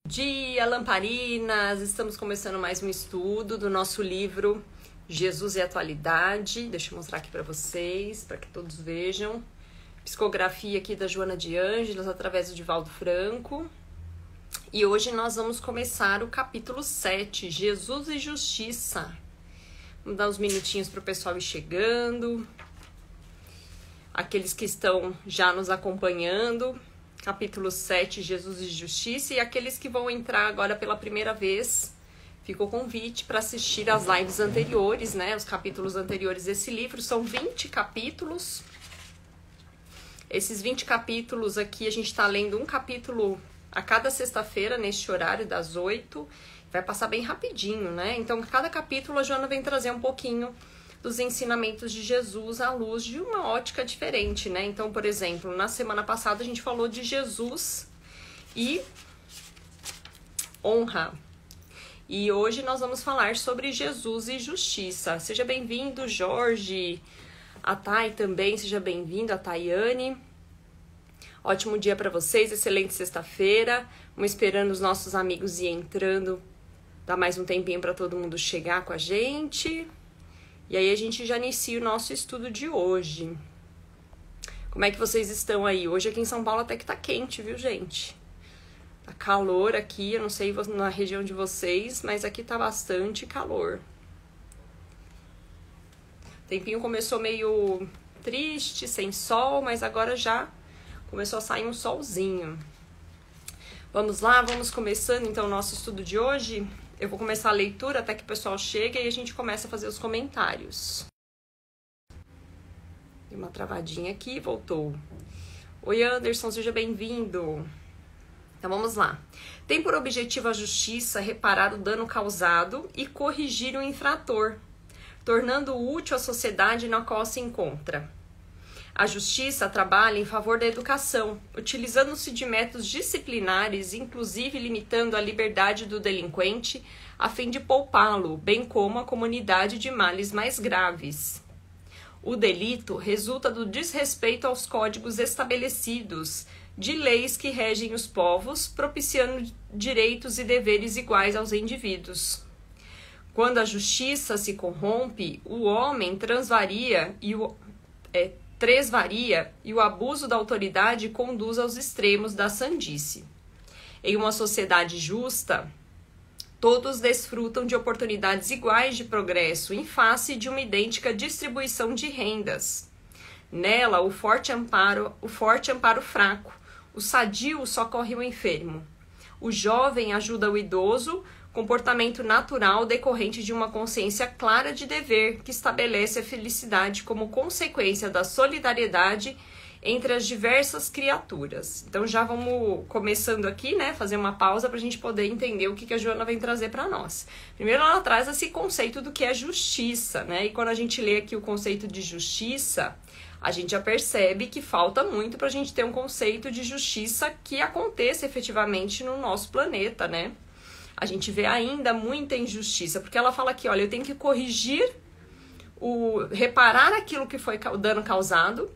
Dia, lamparinas! Estamos começando mais um estudo do nosso livro Jesus e Atualidade. Deixa eu mostrar aqui para vocês, para que todos vejam. Psicografia aqui da Joana de Ângeles, através do Divaldo Franco. E hoje nós vamos começar o capítulo 7, Jesus e Justiça. Vamos dar uns minutinhos para o pessoal ir chegando. Aqueles que estão já nos acompanhando. Capítulo 7, Jesus e Justiça. E aqueles que vão entrar agora pela primeira vez, fica o convite para assistir às lives anteriores, né? Os capítulos anteriores desse livro. São 20 capítulos. Esses 20 capítulos aqui, a gente está lendo um capítulo a cada sexta-feira, neste horário das 8. Vai passar bem rapidinho, né? Então, cada capítulo a Joana vem trazer um pouquinho dos ensinamentos de Jesus à luz de uma ótica diferente, né? Então, por exemplo, na semana passada a gente falou de Jesus e honra. E hoje nós vamos falar sobre Jesus e justiça. Seja bem-vindo, Jorge. A Thay também, seja bem-vindo, a Tayane. Ótimo dia para vocês, excelente sexta-feira. Vamos esperando os nossos amigos ir entrando. Dá mais um tempinho para todo mundo chegar com a gente. E aí a gente já inicia o nosso estudo de hoje. Como é que vocês estão aí? Hoje aqui em São Paulo até que tá quente, viu, gente? Tá calor aqui, eu não sei na região de vocês, mas aqui tá bastante calor. O tempinho começou meio triste, sem sol, mas agora já começou a sair um solzinho. Vamos lá, vamos começando então o nosso estudo de hoje. Eu vou começar a leitura até que o pessoal chegue e a gente começa a fazer os comentários. Deu uma travadinha aqui, voltou. Oi, Anderson, seja bem-vindo. Então vamos lá. Tem por objetivo a justiça reparar o dano causado e corrigir o infrator, tornando-o útil à sociedade na qual se encontra. A justiça trabalha em favor da educação, utilizando-se de métodos disciplinares, inclusive limitando a liberdade do delinquente, a fim de poupá-lo, bem como a comunidade de males mais graves. O delito resulta do desrespeito aos códigos estabelecidos, de leis que regem os povos, propiciando direitos e deveres iguais aos indivíduos. Quando a justiça se corrompe, o homem tresvaria e o abuso da autoridade conduz aos extremos da sandice. Em uma sociedade justa, todos desfrutam de oportunidades iguais de progresso em face de uma idêntica distribuição de rendas. Nela, o forte ampara o fraco, o sadio socorre o enfermo. O jovem ajuda o idoso, comportamento natural decorrente de uma consciência clara de dever que estabelece a felicidade como consequência da solidariedade entre as diversas criaturas. Então já vamos começando aqui, né, fazer uma pausa para a gente poder entender o que a Joana vem trazer para nós. Primeiro ela traz esse conceito do que é justiça, né, e quando a gente lê aqui o conceito de justiça, a gente já percebe que falta muito para a gente ter um conceito de justiça que aconteça efetivamente no nosso planeta, né? A gente vê ainda muita injustiça, porque ela fala aqui, olha, eu tenho que corrigir, reparar aquilo que foi o dano causado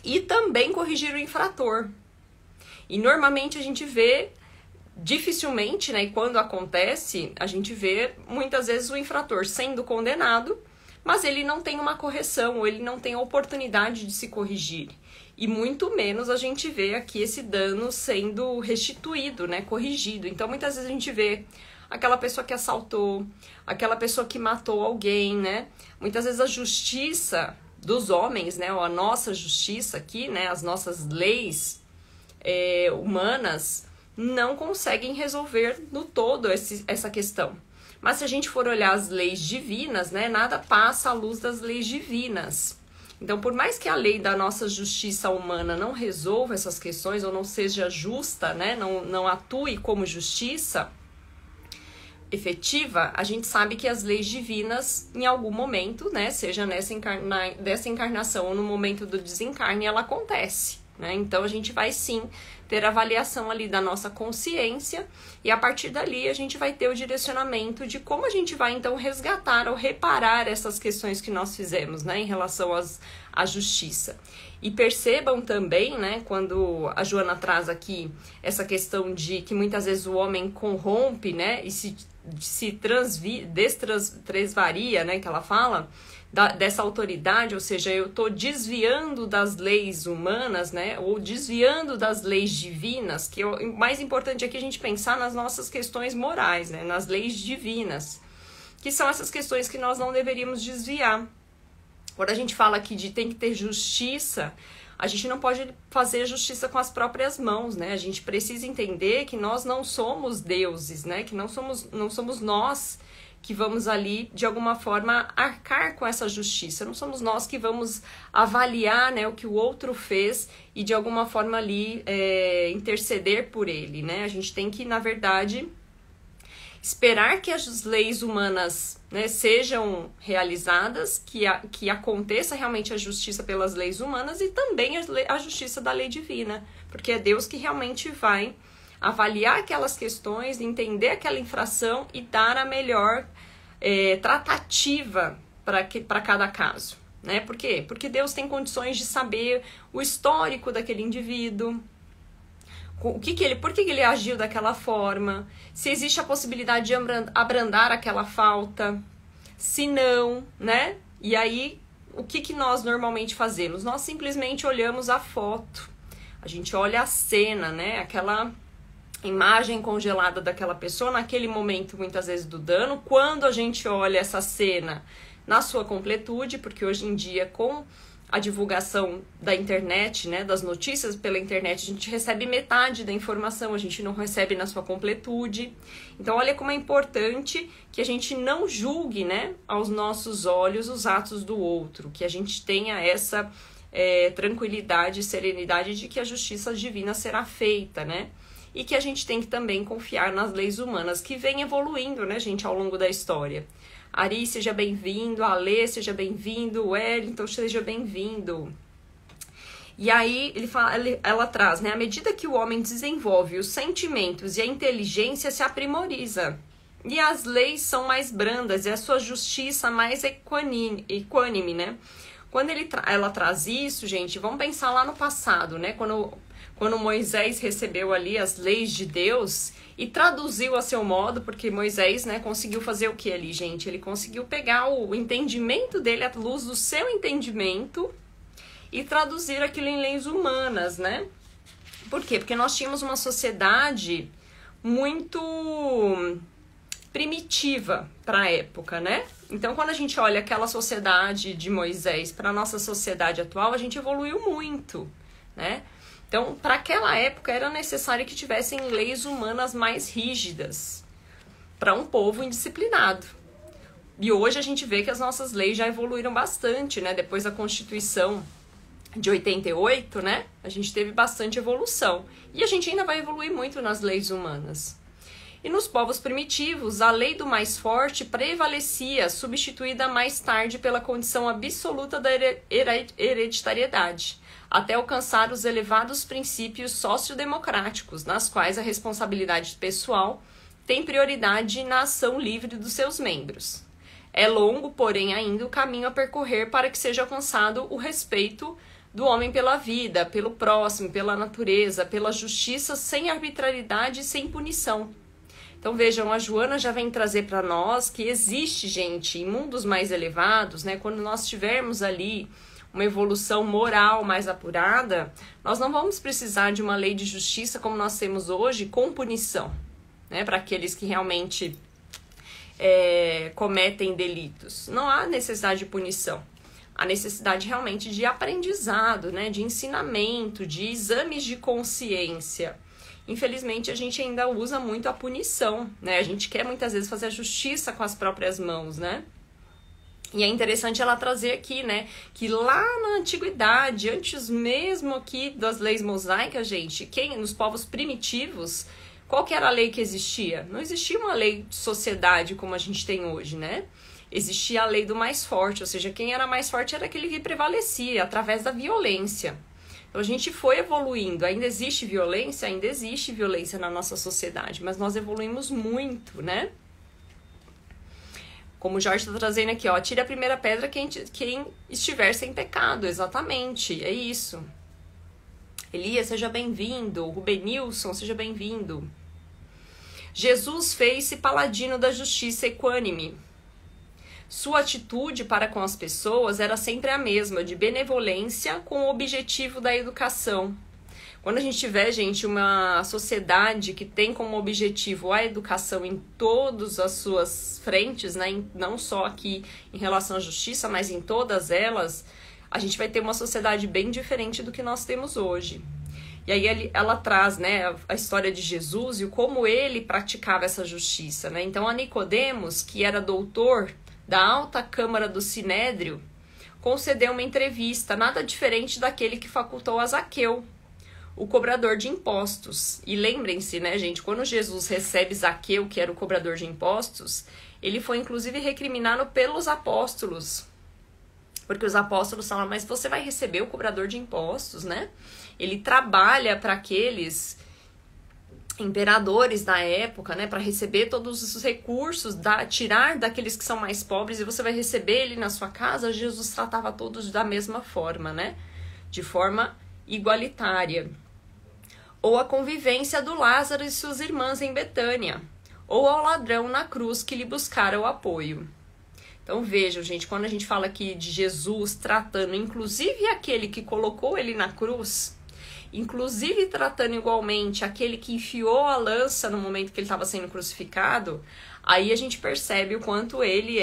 e também corrigir o infrator. E normalmente a gente vê, dificilmente, né, e quando acontece, a gente vê muitas vezes o infrator sendo condenado, mas ele não tem uma correção, ou ele não tem a oportunidade de se corrigir. E muito menos a gente vê aqui esse dano sendo restituído, né, corrigido. Então, muitas vezes a gente vê aquela pessoa que assaltou, aquela pessoa que matou alguém, né? Muitas vezes a justiça dos homens, né, ou a nossa justiça aqui, né, as nossas leis humanas não conseguem resolver no todo essa questão. Mas se a gente for olhar as leis divinas, né, nada passa à luz das leis divinas. Então, por mais que a lei da nossa justiça humana não resolva essas questões, ou não seja justa, né, não atue como justiça efetiva, a gente sabe que as leis divinas, em algum momento, né, seja dessa encarnação ou no momento do desencarne, ela acontece, né? Então, a gente vai sim ter avaliação ali da nossa consciência, e a partir dali a gente vai ter o direcionamento de como a gente vai então resgatar ou reparar essas questões que nós fizemos, né, em relação à justiça. E percebam também, né, quando a Joana traz aqui essa questão de que muitas vezes o homem corrompe, né, e se desvaria, né, que ela fala, dessa autoridade, ou seja, eu estou desviando das leis humanas, né, ou desviando das leis divinas, que o mais importante aqui é a gente pensar nas nossas questões morais, né, nas leis divinas, que são essas questões que nós não deveríamos desviar. Quando a gente fala aqui de tem que ter justiça, a gente não pode fazer justiça com as próprias mãos, né? A gente precisa entender que nós não somos deuses, né? Que não somos nós que vamos ali, de alguma forma, arcar com essa justiça. Não somos nós que vamos avaliar, né, o que o outro fez e, de alguma forma, ali interceder por ele, né? A gente tem que, na verdade, esperar que as leis humanas, né, sejam realizadas, que aconteça realmente a justiça pelas leis humanas e também a justiça da lei divina, porque é Deus que realmente vai avaliar aquelas questões, entender aquela infração e dar a melhor tratativa para cada caso, né? Por quê? Porque Deus tem condições de saber o histórico daquele indivíduo, por que ele agiu daquela forma, se existe a possibilidade de abrandar aquela falta, se não, né? E aí, o que nós normalmente fazemos? Nós simplesmente olhamos a foto, a gente olha a cena, né? Aquela imagem congelada daquela pessoa naquele momento, muitas vezes, do dano. Quando a gente olha essa cena na sua completude, porque hoje em dia, com a divulgação da internet, né, das notícias pela internet, a gente recebe metade da informação, a gente não recebe na sua completude. Então, olha como é importante que a gente não julgue, né, aos nossos olhos os atos do outro, que a gente tenha essa tranquilidade e serenidade de que a justiça divina será feita, né? E que a gente tem que também confiar nas leis humanas, que vem evoluindo, né, gente, ao longo da história. Ari, seja bem-vindo, Alê, seja bem-vindo, Wellington, seja bem-vindo. E aí ela traz, né, à medida que o homem desenvolve os sentimentos e a inteligência se aprimoriza, e as leis são mais brandas, e a sua justiça mais equânime, né? Quando ela traz isso, gente, vamos pensar lá no passado, né, quando Moisés recebeu ali as leis de Deus e traduziu a seu modo, porque Moisés, né, conseguiu fazer o que ali, gente? Ele conseguiu pegar o entendimento dele, a luz do seu entendimento, e traduzir aquilo em leis humanas, né? Por quê? Porque nós tínhamos uma sociedade muito primitiva para a época, né? Então, quando a gente olha aquela sociedade de Moisés para a nossa sociedade atual, a gente evoluiu muito, né? Então, para aquela época, era necessário que tivessem leis humanas mais rígidas para um povo indisciplinado. E hoje a gente vê que as nossas leis já evoluíram bastante, né? Depois da Constituição de 88, né? A gente teve bastante evolução. E a gente ainda vai evoluir muito nas leis humanas. E nos povos primitivos, a lei do mais forte prevalecia, substituída mais tarde pela condição absoluta da hereditariedade, até alcançar os elevados princípios sociodemocráticos, nas quais a responsabilidade pessoal tem prioridade na ação livre dos seus membros. É longo, porém, ainda o caminho a percorrer para que seja alcançado o respeito do homem pela vida, pelo próximo, pela natureza, pela justiça, sem arbitrariedade e sem punição. Então, vejam, a Joana já vem trazer para nós que existe, gente, em mundos mais elevados, né, quando nós tivermos ali uma evolução moral mais apurada, nós não vamos precisar de uma lei de justiça como nós temos hoje, com punição, né, para aqueles que realmente cometem delitos. Não há necessidade de punição. Há necessidade realmente de aprendizado, né, de ensinamento, de exames de consciência. Infelizmente, a gente ainda usa muito a punição, né? A gente quer muitas vezes fazer a justiça com as próprias mãos, né? E é interessante ela trazer aqui, né, que lá na antiguidade, antes mesmo aqui das leis mosaicas, gente, nos povos primitivos, qual que era a lei que existia? Não existia uma lei de sociedade como a gente tem hoje, né? Existia a lei do mais forte, ou seja, quem era mais forte era aquele que prevalecia através da violência. Então a gente foi evoluindo. Ainda existe violência? Ainda existe violência na nossa sociedade, mas nós evoluímos muito, né? Como o Jorge está trazendo aqui, ó, tire a primeira pedra quem estiver sem pecado. Exatamente, é isso. Elias, seja bem-vindo. Rubenilson, seja bem-vindo. Jesus fez-se paladino da justiça equânime. Sua atitude para com as pessoas era sempre a mesma, de benevolência com o objetivo da educação. Quando a gente tiver, gente, uma sociedade que tem como objetivo a educação em todas as suas frentes, né, não só aqui em relação à justiça, mas em todas elas, a gente vai ter uma sociedade bem diferente do que nós temos hoje. E aí ela traz, né, a história de Jesus e como ele praticava essa justiça, né? Então a Nicodemos, que era doutor da alta câmara do Sinédrio, concedeu uma entrevista nada diferente daquele que facultou a Zaqueu, o cobrador de impostos. E lembrem-se, né, gente, quando Jesus recebe Zaqueu, que era o cobrador de impostos, ele foi inclusive recriminado pelos apóstolos. Porque os apóstolos falam, mas você vai receber o cobrador de impostos, né? Ele trabalha para aqueles imperadores da época, né, para receber todos os recursos, tirar daqueles que são mais pobres, e você vai receber ele na sua casa. Jesus tratava todos da mesma forma, né? De forma igualitária. Ou a convivência do Lázaro e suas irmãs em Betânia, ou ao ladrão na cruz que lhe buscara o apoio. Então vejam, gente, quando a gente fala aqui de Jesus tratando inclusive aquele que colocou ele na cruz, inclusive tratando igualmente aquele que enfiou a lança no momento que ele estava sendo crucificado, aí a gente percebe o quanto ele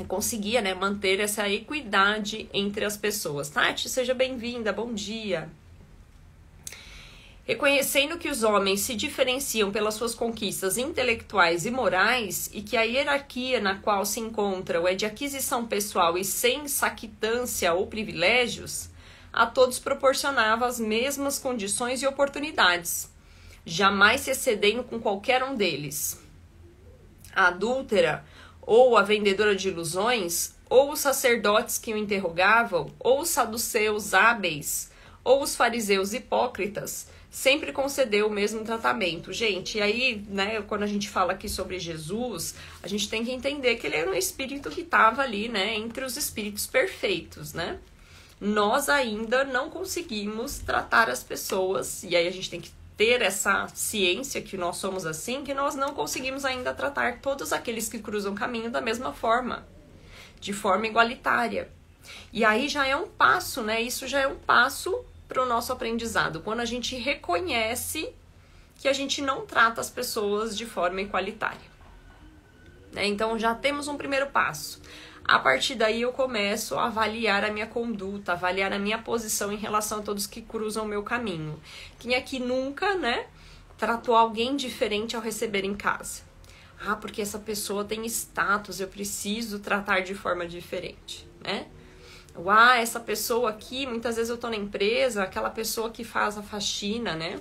conseguia, né, manter essa equidade entre as pessoas. Tati, seja bem-vinda, bom dia. Reconhecendo que os homens se diferenciam pelas suas conquistas intelectuais e morais e que a hierarquia na qual se encontram é de aquisição pessoal e sem saquitância ou privilégios, a todos proporcionava as mesmas condições e oportunidades, jamais se excedendo com qualquer um deles. A adúltera, ou a vendedora de ilusões, ou os sacerdotes que o interrogavam, ou os saduceus hábeis, ou os fariseus hipócritas, sempre concedeu o mesmo tratamento. Gente, e aí, né, quando a gente fala aqui sobre Jesus, a gente tem que entender que ele era um espírito que estava ali, né, entre os espíritos perfeitos, né? Nós ainda não conseguimos tratar as pessoas, e aí a gente tem que ter essa ciência que nós somos assim, que nós não conseguimos ainda tratar todos aqueles que cruzam o caminho da mesma forma, de forma igualitária. E aí já é um passo, né? Isso já é um passo para o nosso aprendizado, quando a gente reconhece que a gente não trata as pessoas de forma igualitária, né? Então já temos um primeiro passo. A partir daí eu começo a avaliar a minha conduta, avaliar a minha posição em relação a todos que cruzam o meu caminho. Quem aqui nunca, né, tratou alguém diferente ao receber em casa? Ah, porque essa pessoa tem status, eu preciso tratar de forma diferente, né? Ah, essa pessoa aqui, muitas vezes eu tô na empresa, aquela pessoa que faz a faxina, né?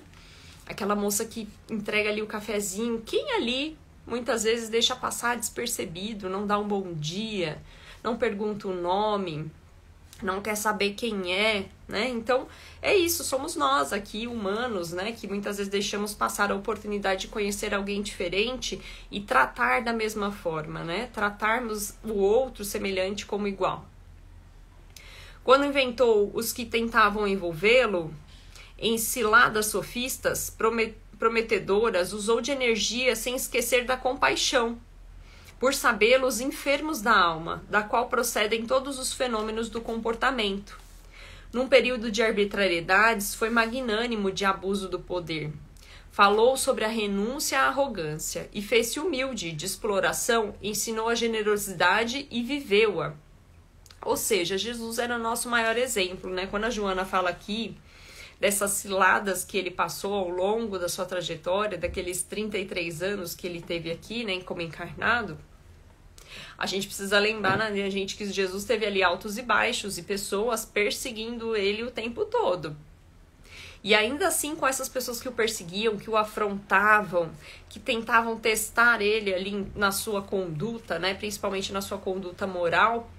Aquela moça que entrega ali o cafezinho, quem ali muitas vezes deixa passar despercebido, não dá um bom dia, não pergunta o nome, não quer saber quem é, né? Então, é isso, somos nós aqui, humanos, né? Que muitas vezes deixamos passar a oportunidade de conhecer alguém diferente e tratar da mesma forma, né? Tratarmos o outro semelhante como igual. Quando inventou os que tentavam envolvê-lo em ciladas sofistas, prometedoras, usou de energia sem esquecer da compaixão, por sabê-los enfermos da alma, da qual procedem todos os fenômenos do comportamento. Num período de arbitrariedades, foi magnânimo de abuso do poder. Falou sobre a renúncia à arrogância e fez-se humilde de exploração, ensinou a generosidade e viveu-a. Ou seja, Jesus era o nosso maior exemplo, né? Quando a Joana fala aqui dessas ciladas que ele passou ao longo da sua trajetória, daqueles 33 anos que ele teve aqui, né, como encarnado, a gente precisa lembrar, né, gente, que Jesus teve ali altos e baixos e pessoas perseguindo ele o tempo todo. E ainda assim, com essas pessoas que o perseguiam, que o afrontavam, que tentavam testar ele ali na sua conduta, né, principalmente na sua conduta moral,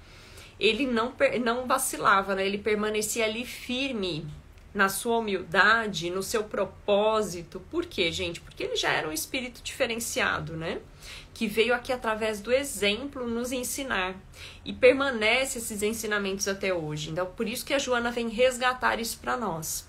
ele não vacilava, né? Ele permanecia ali firme na sua humildade, no seu propósito. Por quê, gente? Porque ele já era um espírito diferenciado, né? Que veio aqui através do exemplo nos ensinar. E permanece esses ensinamentos até hoje. Então, por isso que a Joana vem resgatar isso para nós.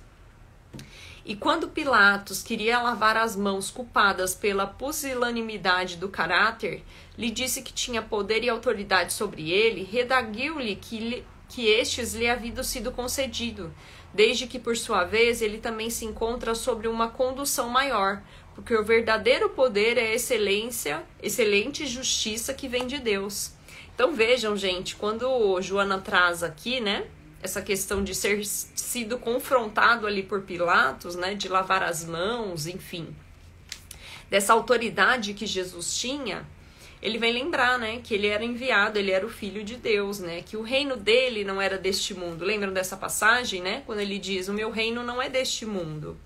E quando Pilatos queria lavar as mãos culpadas pela pusilanimidade do caráter, lhe disse que tinha poder e autoridade sobre ele, redarguiu-lhe que estes lhe haviam sido concedido, desde que, por sua vez, ele também se encontra sobre uma condução maior, porque o verdadeiro poder é a excelente justiça que vem de Deus. Então vejam, gente, quando Joana traz aqui, né, essa questão de ser sido confrontado ali por Pilatos, né, de lavar as mãos, enfim, dessa autoridade que Jesus tinha, ele vem lembrar, né, que ele era enviado, ele era o Filho de Deus, né, que o reino dele não era deste mundo. Lembram dessa passagem, né, quando ele diz, o meu reino não é deste mundo.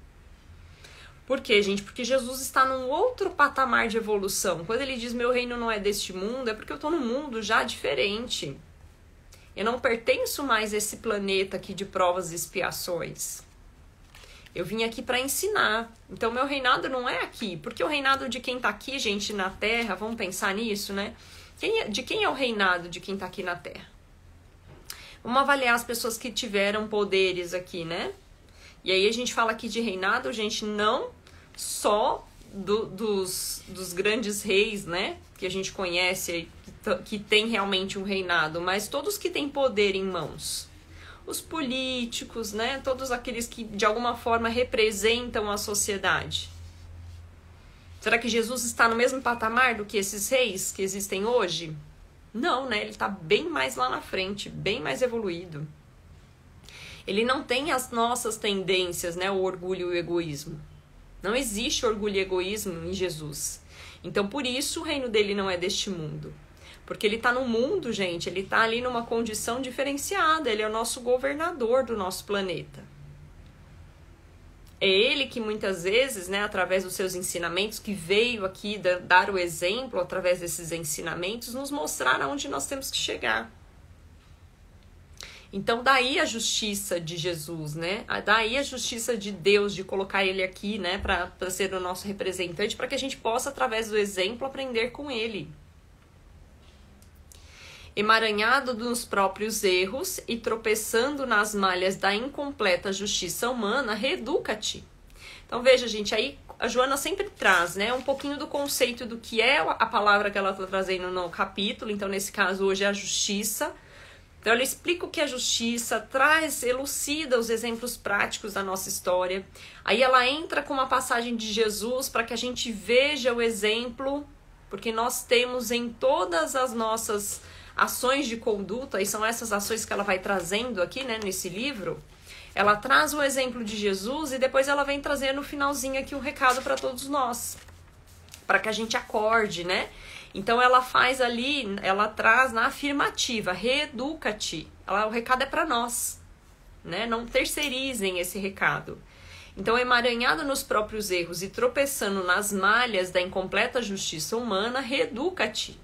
Por quê, gente? Porque Jesus está num outro patamar de evolução. Quando ele diz, meu reino não é deste mundo, é porque eu estou num mundo já diferente. Eu não pertenço mais a esse planeta aqui de provas e expiações. Eu vim aqui para ensinar. Então, meu reinado não é aqui. Porque o reinado de quem está aqui, gente, na Terra, vamos pensar nisso, né? De quem é o reinado de quem está aqui na Terra? Vamos avaliar as pessoas que tiveram poderes aqui, né? E aí a gente fala aqui de reinado, gente, não só dos grandes reis, né? Que a gente conhece, que tem realmente um reinado, mas todos que têm poder em mãos. Os políticos, né? Todos aqueles que de alguma forma representam a sociedade. Será que Jesus está no mesmo patamar do que esses reis que existem hoje? Não, né? Ele está bem mais lá na frente, bem mais evoluído. Ele não tem as nossas tendências, né? O orgulho e o egoísmo. Não existe orgulho e egoísmo em Jesus. Então, por isso, o reino dele não é deste mundo. Porque ele está no mundo, gente, ele está ali numa condição diferenciada. Ele é o nosso governador do nosso planeta. É ele que muitas vezes, né, através dos seus ensinamentos, que veio aqui dar o exemplo, através desses ensinamentos, nos mostrar aonde nós temos que chegar. Então, daí a justiça de Jesus, né? Daí a justiça de Deus, de colocar ele aqui, né? Para ser o nosso representante, para que a gente possa, através do exemplo, aprender com ele. Emaranhado nos próprios erros e tropeçando nas malhas da incompleta justiça humana, reeduca-te. Então, veja, gente, aí a Joana sempre traz, né? Um pouquinho do conceito do que é a palavra que ela está trazendo no capítulo. Então, nesse caso, hoje é a justiça. Então, ela explica o que é justiça, elucida os exemplos práticos da nossa história. Aí ela entra com uma passagem de Jesus para que a gente veja o exemplo, porque nós temos em todas as nossas ações de conduta, e são essas ações que ela vai trazendo aqui, né, nesse livro. Ela traz o exemplo de Jesus e depois ela vem trazer no finalzinho aqui um recado para todos nós, para que a gente acorde, né? Então ela faz ali, ela traz na afirmativa, reeduca-te. O recado é para nós, né? Não terceirizem esse recado. Então, emaranhado nos próprios erros e tropeçando nas malhas da incompleta justiça humana, reeduca-te.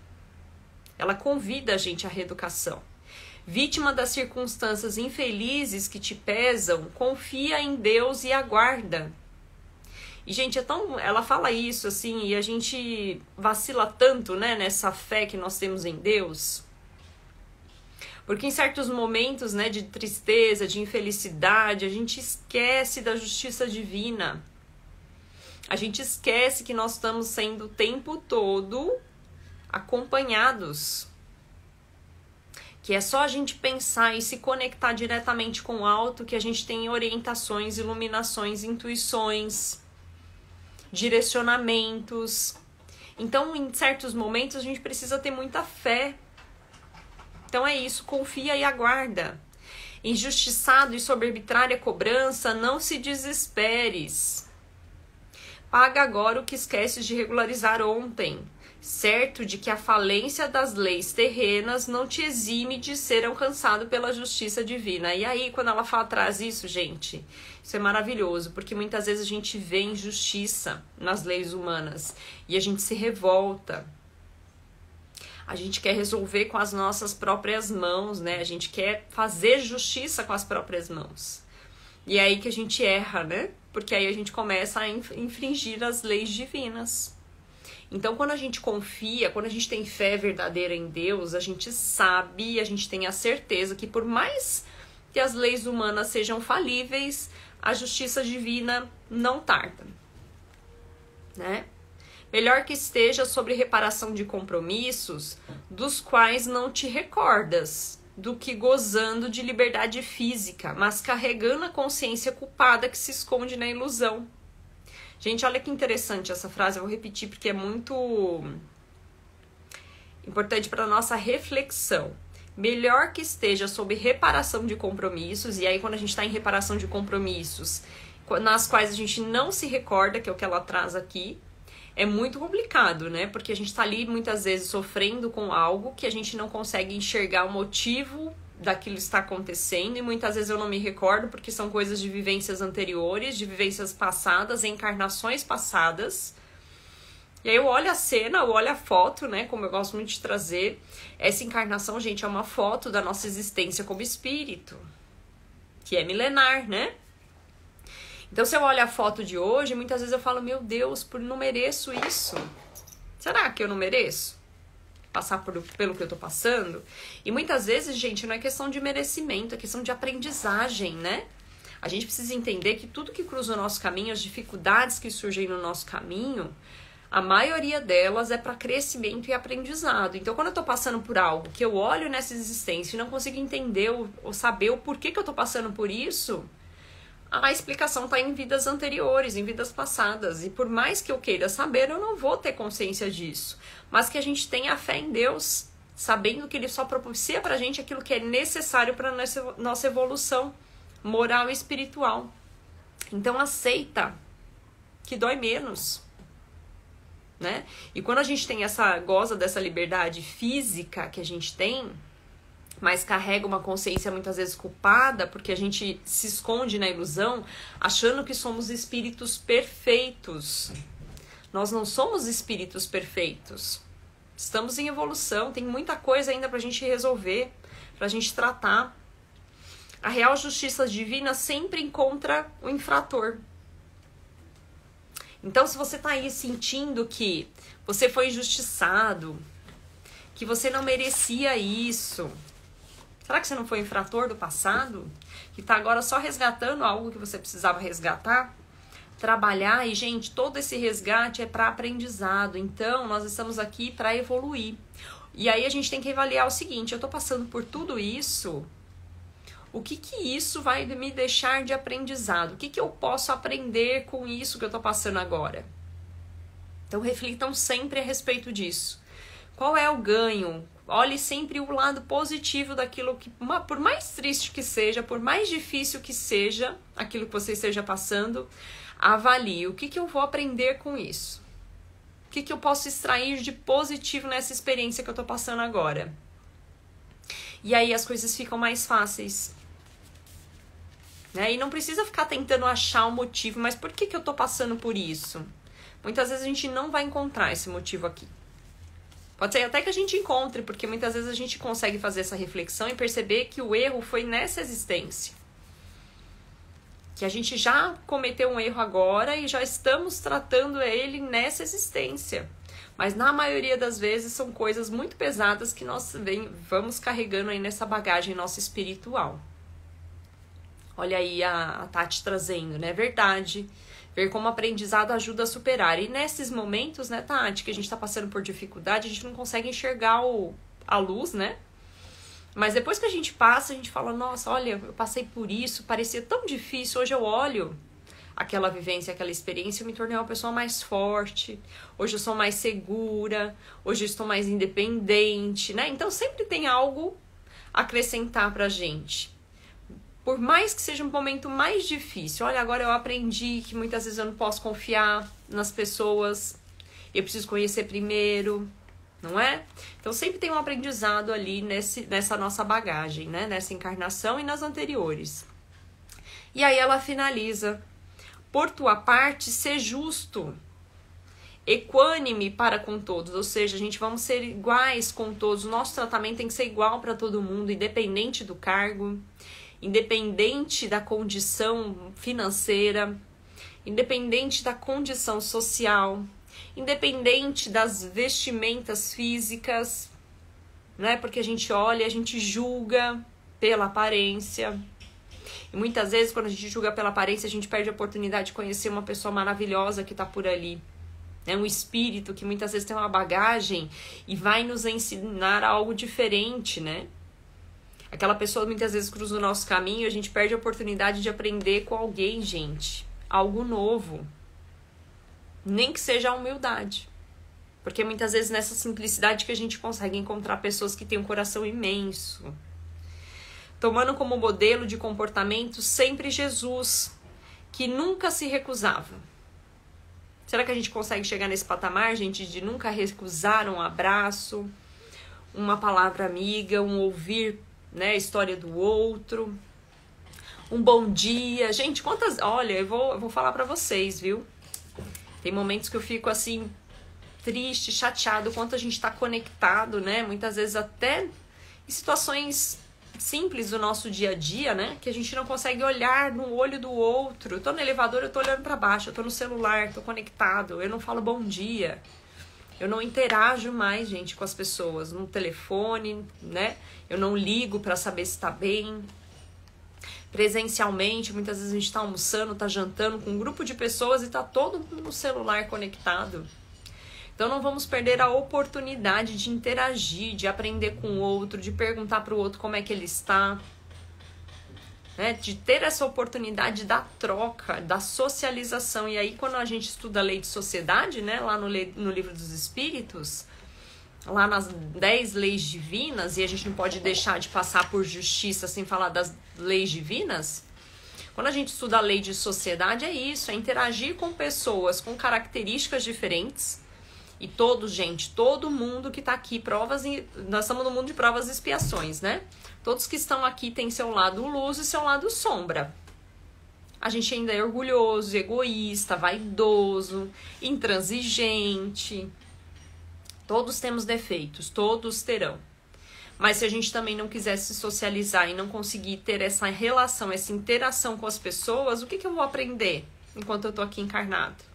Ela convida a gente à reeducação. Vítima das circunstâncias infelizes que te pesam, confia em Deus e aguarda. E, gente, ela fala isso, assim, e a gente vacila tanto, né, nessa fé que nós temos em Deus. Porque em certos momentos, né, de tristeza, de infelicidade, a gente esquece da justiça divina. A gente esquece que nós estamos sendo o tempo todo acompanhados. Que é só a gente pensar e se conectar diretamente com o alto que a gente tem orientações, iluminações, intuições, direcionamentos. Então, em certos momentos, a gente precisa ter muita fé. Então é isso, confia e aguarda. Injustiçado e sob arbitrária cobrança, não se desesperes. Paga agora o que esqueces de regularizar ontem, certo de que a falência das leis terrenas não te exime de ser alcançado pela justiça divina. E aí, quando ela traz isso, gente, isso é maravilhoso, porque muitas vezes a gente vê injustiça nas leis humanas e a gente se revolta. A gente quer resolver com as nossas próprias mãos, né? A gente quer fazer justiça com as próprias mãos. E é aí que a gente erra, né? Porque aí a gente começa a infringir as leis divinas. Então, quando a gente confia, quando a gente tem fé verdadeira em Deus, a gente sabe, a gente tem a certeza que por mais que as leis humanas sejam falíveis, a justiça divina não tarda, né? Melhor que esteja sobre reparação de compromissos, dos quais não te recordas, do que gozando de liberdade física, mas carregando a consciência culpada que se esconde na ilusão. Gente, olha que interessante essa frase, eu vou repetir porque é muito importante para a nossa reflexão. Melhor que esteja sob reparação de compromissos, e aí quando a gente está em reparação de compromissos, nas quais a gente não se recorda, que é o que ela traz aqui, é muito complicado, né? Porque a gente tá ali muitas vezes sofrendo com algo que a gente não consegue enxergar o motivo daquilo que está acontecendo, e muitas vezes eu não me recordo porque são coisas de vivências anteriores, de vivências passadas, encarnações passadas. E aí eu olho a cena, eu olho a foto, né? Como eu gosto muito de trazer. Essa encarnação, gente, é uma foto da nossa existência como espírito, que é milenar, né? Então, se eu olho a foto de hoje, muitas vezes eu falo, meu Deus, não mereço isso. Será que eu não mereço passar pelo que eu tô passando? E muitas vezes, gente, não é questão de merecimento, é questão de aprendizagem, né? A gente precisa entender que tudo que cruza o nosso caminho, as dificuldades que surgem no nosso caminho, a maioria delas é para crescimento e aprendizado. Então, quando eu tô passando por algo que eu olho nessa existência e não consigo entender ou saber o porquê que eu tô passando por isso, a explicação está em vidas anteriores, em vidas passadas. E por mais que eu queira saber, eu não vou ter consciência disso. Mas que a gente tenha fé em Deus, sabendo que Ele só propicia pra gente aquilo que é necessário para nossa evolução moral e espiritual. Então aceita que dói menos, né? E quando a gente tem goza dessa liberdade física que a gente tem, mas carrega uma consciência muitas vezes culpada, porque a gente se esconde na ilusão, achando que somos espíritos perfeitos. Nós não somos espíritos perfeitos. Estamos em evolução, tem muita coisa ainda pra gente resolver, pra gente tratar. A real justiça divina sempre encontra o infrator. Então, se você tá aí sentindo que você foi injustiçado, que você não merecia isso, será que você não foi infrator do passado? Que tá agora só resgatando algo que você precisava resgatar? Trabalhar, e gente, todo esse resgate é para aprendizado. Então, nós estamos aqui para evoluir. E aí a gente tem que avaliar o seguinte, eu tô passando por tudo isso, o que isso vai me deixar de aprendizado? O que eu posso aprender com isso que eu tô passando agora? Então, reflitam sempre a respeito disso. Qual é o ganho? Olhe sempre o lado positivo daquilo que, por mais triste que seja, por mais difícil que seja, aquilo que você esteja passando, avalie o que eu vou aprender com isso. O que eu posso extrair de positivo nessa experiência que eu tô passando agora. E aí as coisas ficam mais fáceis. Né? E não precisa ficar tentando achar o motivo, mas por que eu tô passando por isso? Muitas vezes a gente não vai encontrar esse motivo aqui. Pode ser até que a gente encontre, porque muitas vezes a gente consegue fazer essa reflexão e perceber que o erro foi nessa existência. Que a gente já cometeu um erro agora e já estamos tratando ele nessa existência. Mas na maioria das vezes são coisas muito pesadas que nós vamos carregando aí nessa bagagem nossa espiritual. Olha aí a Tati trazendo, né? Verdade. Ver como o aprendizado ajuda a superar. E nesses momentos, né, Tati, que a gente tá passando por dificuldade, a gente não consegue enxergar a luz, né? Mas depois que a gente passa, a gente fala, nossa, olha, eu passei por isso, parecia tão difícil, hoje eu olho aquela vivência, aquela experiência, eu me tornei uma pessoa mais forte, hoje eu sou mais segura, hoje eu estou mais independente, né? Então sempre tem algo a acrescentar pra gente. Por mais que seja um momento mais difícil, olha, agora eu aprendi que muitas vezes eu não posso confiar nas pessoas, eu preciso conhecer primeiro, não é? Então sempre tem um aprendizado ali nessa nossa bagagem, né? Nessa encarnação e nas anteriores. E aí ela finaliza, por tua parte, ser justo equânime para com todos, ou seja, vamos ser iguais com todos, o nosso tratamento tem que ser igual para todo mundo, independente do cargo, independente da condição financeira, independente da condição social, independente das vestimentas físicas, né? Porque a gente olha, a gente julga pela aparência. E muitas vezes, quando a gente julga pela aparência, a gente perde a oportunidade de conhecer uma pessoa maravilhosa que está por ali. É um espírito que muitas vezes tem uma bagagem e vai nos ensinar algo diferente, né? Aquela pessoa muitas vezes cruza o nosso caminho e a gente perde a oportunidade de aprender com alguém, gente. Algo novo. Nem que seja a humildade. Porque muitas vezes nessa simplicidade que a gente consegue encontrar pessoas que têm um coração imenso. Tomando como modelo de comportamento sempre Jesus, que nunca se recusava. Será que a gente consegue chegar nesse patamar, gente, de nunca recusar um abraço, uma palavra amiga, um ouvir, né, a história do outro, um bom dia? Gente, olha, eu vou falar pra vocês, viu? Tem momentos que eu fico assim, triste, chateado, quanto a gente tá conectado, né? Muitas vezes até em situações simples do nosso dia a dia, né? Que a gente não consegue olhar no olho do outro. Eu tô no elevador, eu tô olhando pra baixo, eu tô no celular, tô conectado, eu não falo bom dia. Eu não interajo mais, gente, com as pessoas no telefone, né? Eu não ligo pra saber se tá bem. Presencialmente, muitas vezes a gente tá almoçando, tá jantando com um grupo de pessoas e tá todo mundo no celular conectado. Então não vamos perder a oportunidade de interagir, de aprender com o outro, de perguntar para o outro como é que ele está, né? De ter essa oportunidade da troca, da socialização. E aí quando a gente estuda a lei de sociedade, né, lá no Livro dos Espíritos, lá nas 10 leis divinas, e a gente não pode deixar de passar por justiça sem falar das leis divinas. Quando a gente estuda a lei de sociedade, é isso, é interagir com pessoas com características diferentes. E todos, gente, todo mundo que tá aqui, nós estamos no mundo de provas e expiações, né? Todos que estão aqui têm seu lado luz e seu lado sombra. A gente ainda é orgulhoso, egoísta, vaidoso, intransigente. Todos temos defeitos, todos terão. Mas se a gente também não quiser se socializar e não conseguir ter essa relação, essa interação com as pessoas, o que eu vou aprender enquanto eu tô aqui encarnado?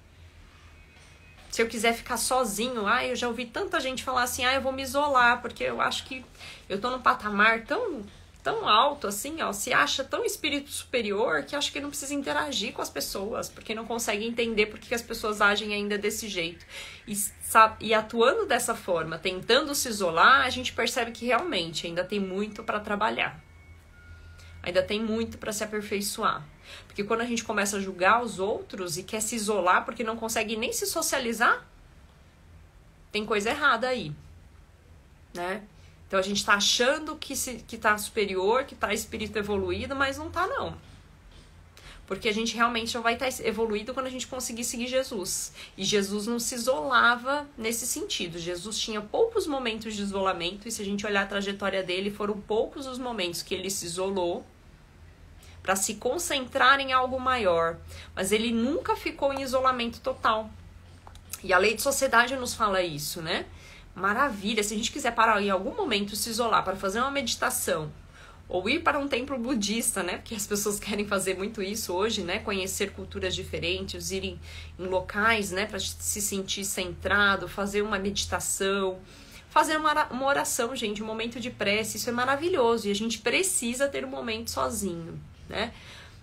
Se eu quiser ficar sozinho, eu já ouvi tanta gente falar assim, eu vou me isolar, porque eu acho que eu tô num patamar tão alto assim, se acha tão espírito superior que acha que não precisa interagir com as pessoas, porque não consegue entender por que as pessoas agem ainda desse jeito. E atuando dessa forma, tentando se isolar, a gente percebe que realmente ainda tem muito para trabalhar. Ainda tem muito para se aperfeiçoar. Porque quando a gente começa a julgar os outros e quer se isolar porque não consegue nem se socializar, tem coisa errada aí, né? Então a gente tá achando que tá superior, que tá espírito evoluído, mas não tá não. Porque a gente realmente só vai estar evoluído quando a gente conseguir seguir Jesus. E Jesus não se isolava nesse sentido. Jesus tinha poucos momentos de isolamento, e se a gente olhar a trajetória dele, foram poucos os momentos que ele se isolou para se concentrar em algo maior. Mas ele nunca ficou em isolamento total. E a lei de sociedade nos fala isso, né? Maravilha, se a gente quiser parar em algum momento, se isolar para fazer uma meditação, ou ir para um templo budista, né? Porque as pessoas querem fazer muito isso hoje, né? Conhecer culturas diferentes, irem em locais, né? Para se sentir centrado, fazer uma meditação, fazer uma oração, gente, um momento de prece. Isso é maravilhoso e a gente precisa ter um momento sozinho, né?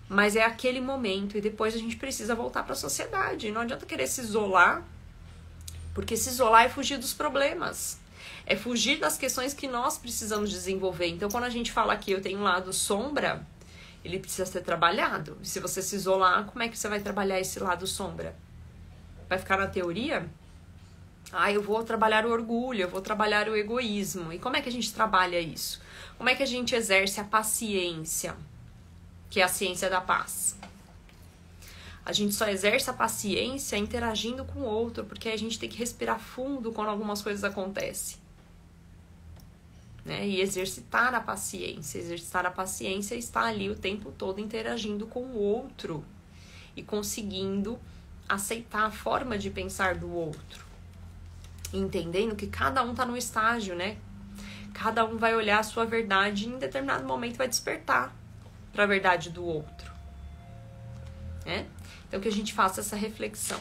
Mas é aquele momento e depois a gente precisa voltar para a sociedade. Não adianta querer se isolar, porque se isolar é fugir dos problemas. É fugir das questões que nós precisamos desenvolver. Então, quando a gente fala que eu tenho um lado sombra, ele precisa ser trabalhado. E se você se isolar, como é que você vai trabalhar esse lado sombra? Vai ficar na teoria? Eu vou trabalhar o orgulho, eu vou trabalhar o egoísmo. E como é que a gente trabalha isso? Como é que a gente exerce a paciência, que é a ciência da paz? A gente só exerce a paciência interagindo com o outro, porque a gente tem que respirar fundo quando algumas coisas acontecem. Né? E exercitar a paciência. Exercitar a paciência está ali o tempo todo interagindo com o outro e conseguindo aceitar a forma de pensar do outro. Entendendo que cada um tá num estágio, né? Cada um vai olhar a sua verdade e em determinado momento vai despertar para a verdade do outro, né? Então que a gente faça essa reflexão.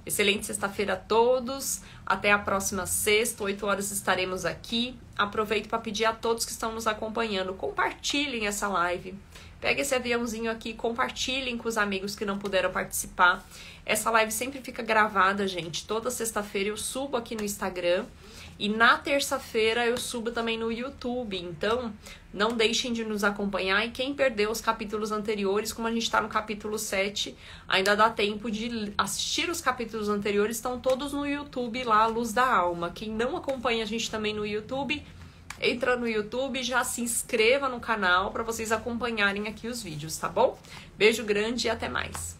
Excelente sexta-feira a todos. Até a próxima sexta, 8 horas estaremos aqui. Aproveito para pedir a todos que estão nos acompanhando, compartilhem essa live. Pega esse aviãozinho aqui, compartilhem com os amigos que não puderam participar. Essa live sempre fica gravada, gente. Toda sexta-feira eu subo aqui no Instagram. E na terça-feira eu subo também no YouTube. Então, não deixem de nos acompanhar. E quem perdeu os capítulos anteriores, como a gente está no capítulo 7, ainda dá tempo de assistir os capítulos anteriores. Estão todos no YouTube lá, Luz da Alma. Quem não acompanha a gente também no YouTube, entra no YouTube, já se inscreva no canal para vocês acompanharem aqui os vídeos, tá bom? Beijo grande e até mais.